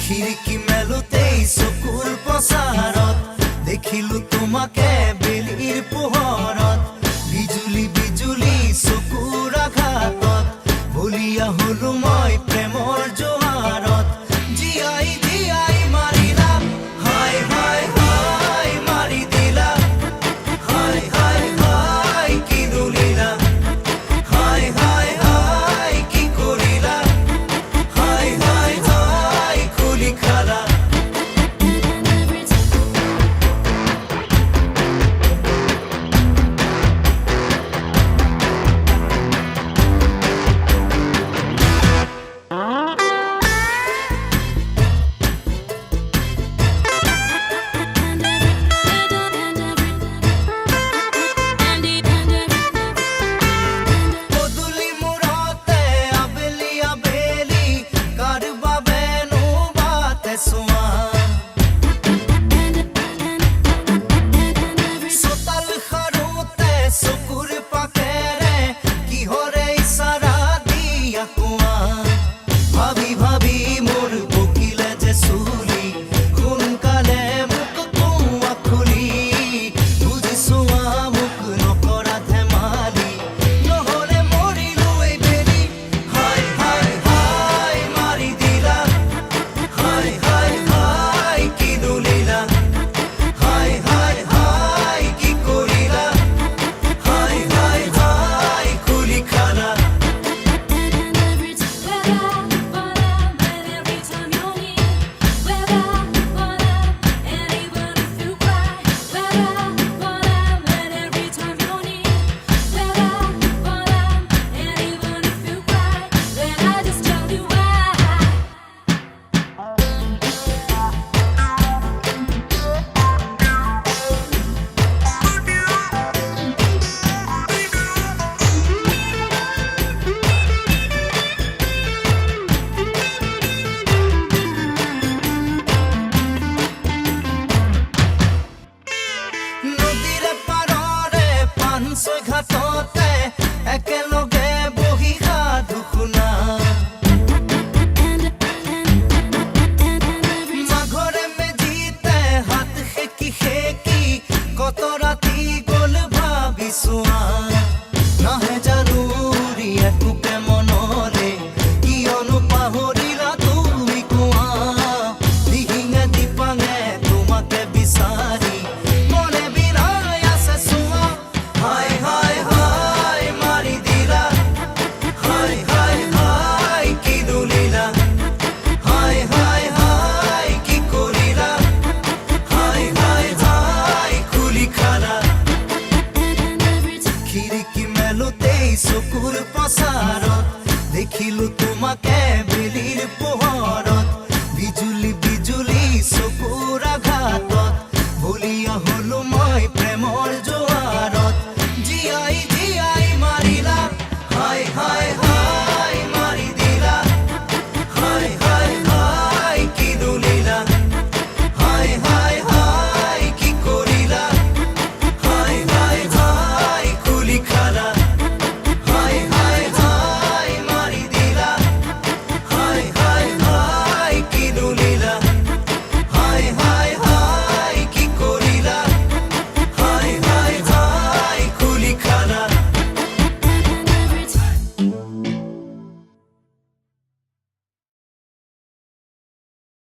খিৰিকী মেলোতেই চকুৰ পচাৰত দেখিলো তোমাকে বেলিৰ পোহৰত বিজুলী বিজুলী চকুৰ আঘাতত বলিয়া হলো মই প্ৰেমৰ জোৱাৰত জীয়াই জীয়াই মাৰিলা হাই হাই হাই মাৰি দিলা হাই হাই হাই কি দুলিলা হাই হাই হাই কি কৰিলা হাই হাই হাই খুলি খালা ঘাটতে একেলগে বহি সাধু শুনা মাঘৰে মেজিতে হাত সেকি সেকি কত ৰাতি গল ভাবিছোৱা নাহে জানুৰী একোকে মনলে কিয়নো পাহৰিলা তুমি কোৱা দিহিঙে দিপাঙে তোমাকে বিচাৰি মনে বিৰাই আছে চোৱা হাই হাই হাই মাৰি দিলা হাই হাই হাই কি দুলিলা হাই হাই হাই কি কৰিলা হাই হাই হাই খুলি খালা খিৰিকী মেলোতেই চকুৰ পচাৰত দেখিলো তোমাকে বেলিৰ পোহৰত বিজুলী